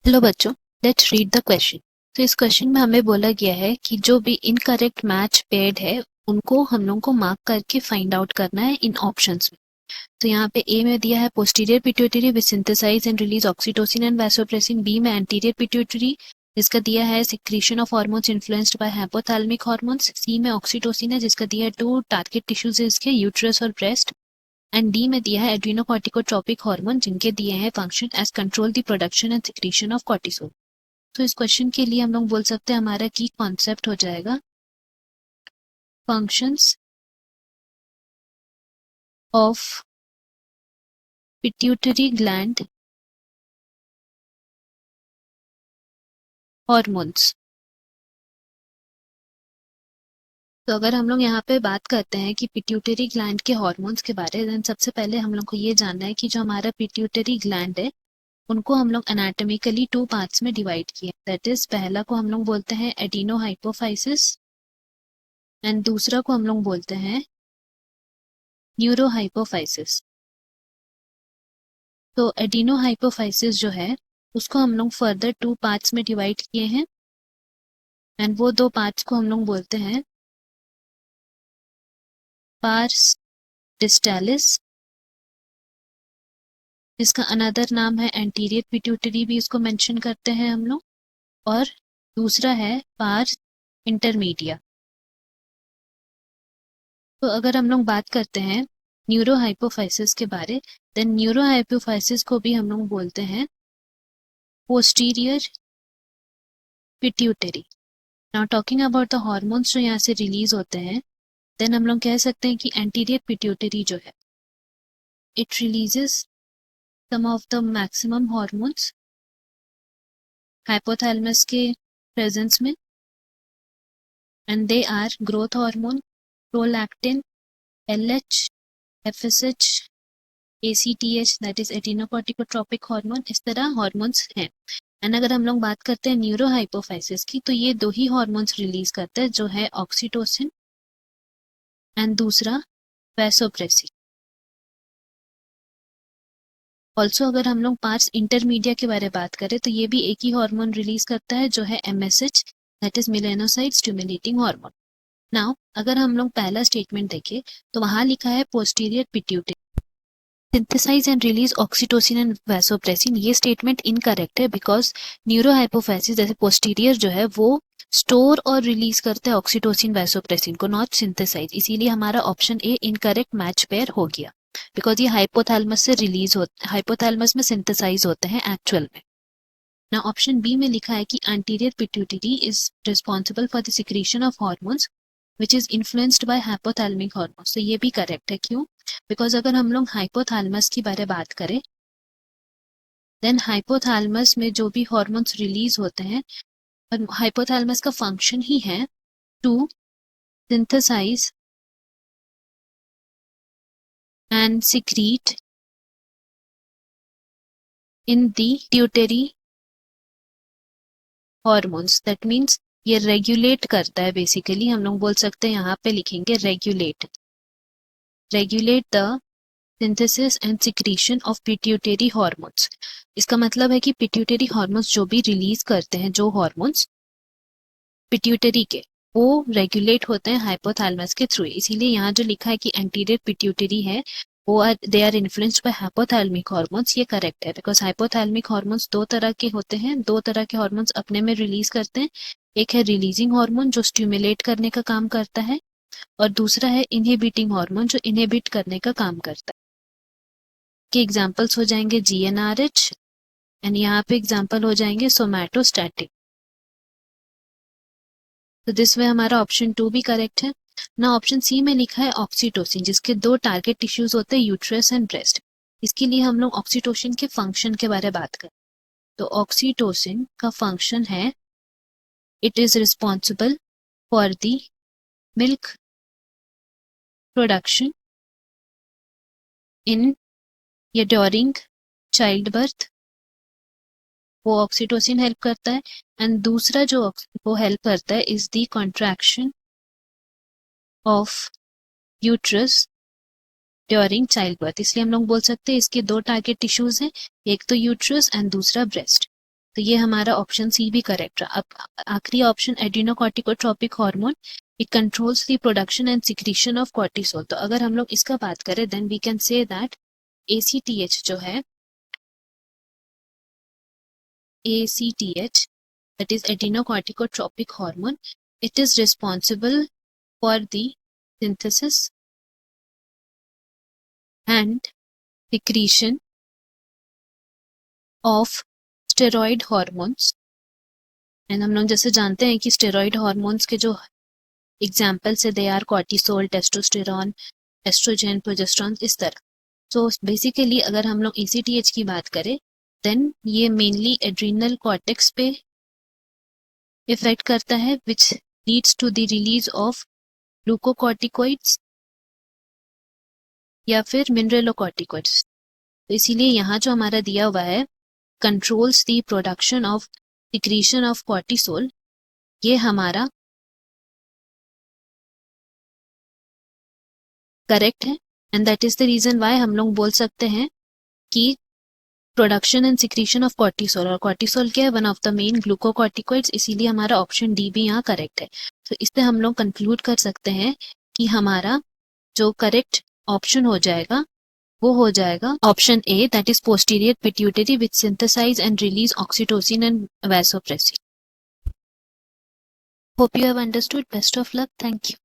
Hello बच्चों, let's read the question. तो इस क्वेश्चन में हमें बोला गया है कि जो भी इनकरेक्ट मैच पेयर्ड है उनको हम लोग को मार्क करके फाइंड आउट करना है इन ऑप्शंस में। तो यहाँ पे ए में दिया है posterior pituitary which synthesise and release oxytocin and vasopressin. B में एंटीरियर पिट्यूटरी जिसका दिया है secretion of hormones influenced by hypothalamic hormones. C में ऑक्सीटोसिन है जिसका दिया है टू टारगेट टिश्यूज इसके यूट्रस और ब्रेस्ट। एंड डी में दिया है एड्रीनोकॉर्टिकोट्रोपिक हार्मोन जिनके दिए हैं function as control the production and secretion of cortisol. तो इस क्वेश्चन के लिए हम लोग बोल सकते हैं हमारा की कॉन्सेप्ट हो जाएगा functions of pituitary gland hormones. तो अगर हम लोग यहाँ पे बात करते हैं कि पिट्यूटरी ग्लैंड के हॉर्मोन्स के बारे में, सबसे पहले हम लोग को ये जानना है कि जो हमारा पिट्यूटरी ग्लैंड है उनको हम लोग एनाटॉमिकली टू पार्ट्स में डिवाइड किए। दैट इज पहला को हम लोग बोलते हैं एडिनो हाइपोफाइसिस एंड दूसरा को हम लोग बोलते हैं न्यूरो हाइपोफाइसिस। तो एडिनो हाइपोफाइसिस जो है उसको हम लोग फर्दर टू पार्ट्स में डिवाइड किए हैं एंड वो दो पार्ट्स को हम लोग बोलते हैं पार्स डिस्टालिस, इसका अनदर नाम है एंटीरियर पिट्यूटरी भी इसको मेंशन करते हैं हम लोग, और दूसरा है पार्स इंटरमीडिया। तो अगर हम लोग बात करते हैं न्यूरो हाइपोफाइसिस के बारे, देन न्यूरो हाइपोफाइसिस को भी हम लोग बोलते हैं posterior pituitary. Now talking about the hormones जो यहाँ से रिलीज होते हैं, देन हम लोग कह सकते हैं कि एंटीरियर पिट्यूटरी जो है it releases some of the maximum hormones hypothalamus के प्रेजेंस में, and they are growth hormone, prolactin, LH, FSH, ACTH that is adrenocorticotropic hormone. इस तरह हार्मोन्स हैं। एंड अगर हम लोग बात करते हैं न्यूरो हाइपोफाइसिस की, तो ये दो ही हार्मोन्स रिलीज करते हैं जो है ऑक्सीटोसिन एंड दूसरा वैसोप्रेसिन। ऑल्सो अगर हम लोग पार्स इंटरमीडिया के बारे में बात करें तो ये भी एक ही हार्मोन रिलीज करता है जो है MSH that is melanocyte stimulating hormone. Now अगर हम लोग पहला स्टेटमेंट देखें तो वहां लिखा है posterior pituitary synthesise and release oxytocin and vasopressin. ये स्टेटमेंट इनकरेक्ट है बिकॉज न्यूरो हाइपोफाइसिस जैसे पोस्टीरियर जो है वो स्टोर और रिलीज करते हैं ऑक्सीटोसिन वैसोप्रेसिन को, नॉट सिंथेसाइज। इसीलिए हमारा option A incorrect match pair हो गया बिकॉज ये हाइपोथैलेमस से रिलीज होते, हाइपोथैलेमस में सिंथेसाइज होते हैं एक्चुअल में। ना ऑप्शन बी में लिखा है कि anterior pituitary is responsible for the secretion of hormones which is influenced by hypothalamic hormones. तो ये भी करेक्ट है। क्यों? बिकॉज अगर हम लोग हाइपोथैलेमस की बारे बात करें, देन हाइपोथैलेमस में जो भी हार्मोन्स रिलीज होते हैं, हाइपोथैलेमस का फंक्शन ही है to synthesise and secrete in the pituitary hormones. That means ये रेगुलेट करता है। बेसिकली हम लोग बोल सकते हैं, यहाँ पे लिखेंगे regulate the synthesis and secretion of pituitary hormones. इसका मतलब है कि पिट्यूटरी हार्मोन्स जो भी रिलीज करते हैं, जो हार्मोन्स पिट्यूटरी के, वो रेगुलेट होते हैं हाइपोथैलेमस के थ्रू। इसीलिए यहाँ जो लिखा है कि एंटीरियर पिट्यूटरी है वो they are influenced by hypothalamic hormones, ये करेक्ट है बिकॉज हाइपोथैलेमिक हार्मोन्स दो तरह के होते हैं, दो तरह के हार्मोन्स अपने में रिलीज करते हैं। एक है रिलीजिंग हार्मोन जो स्टिमुलेट करने का काम करता है, और दूसरा है इनहिबिटिंग हार्मोन जो इनहिबिट करने का काम करता है। के एग्जाम्पल्स हो जाएंगे जीएनआरएच एंड यहाँ पे एग्जाम्पल हो जाएंगे सोमैटोस्टैटिन। तो दिस वे हमारा ऑप्शन 2 भी करेक्ट है ना। ऑप्शन सी में लिखा है ऑक्सीटोसिन जिसके दो टारगेट टिश्यूज होते हैं यूट्रस एंड ब्रेस्ट। इसके लिए हम लोग ऑक्सीटोसिन के फंक्शन के बारे में बात करें तो ऑक्सीटोसिन का फंक्शन है it is responsible for the milk production in या ड्यूरिंग चाइल्ड बर्थ, वो ऑक्सीटोसिन हेल्प करता है। एंड दूसरा जो वो हेल्प करता है is the contraction of uterus during child birth. इसलिए हम लोग बोल सकते हैं इसके दो टारगेट टिश्यूज हैं, एक तो यूट्रस एंड दूसरा ब्रेस्ट। तो ये हमारा ऑप्शन सी भी करेक्ट रहा। अब आखिरी option adrenocorticotropic hormone, it controls the production and secretion of cortisol. तो अगर हम लोग इसका बात करें then we can say that ACTH जो है, ACTH that is adrenocorticotropic hormone, it is responsible for the synthesis and secretion of steroid hormones। And हम लोग जैसे जानते हैं कि स्टेरॉइड हार्मोन्स के जो एग्जाम्पल्स है they are cortisol, testosterone, oestrogen, progesterone, इस तरह। तो बेसिकली अगर हम लोग ACTH की बात करें देन ये मेनली एड्रीनल कॉर्टेक्स पे इफेक्ट करता है which leads to the release of glucocorticoids या फिर मिनरलोकॉर्टिकोइड्स। तो इसीलिए यहाँ जो हमारा दिया हुआ है controls the production of secretion of cortisol, ये हमारा करेक्ट है। And that is the reason why हम लोग बोल सकते हैं कि production and secretion of cortisol, और कॉर्टिसोल क्या है, one of the main glucocorticoids, इसीलिए हमारा ऑप्शन डी भी यहाँ करेक्ट है। तो इससे हम लोग कंक्लूड कर सकते हैं कि हमारा जो करेक्ट ऑप्शन हो जाएगा वो हो जाएगा option A, that is posterior pituitary which synthesise and release oxytocin and vasopressin. Hope you have understood. Best of luck. Thank you.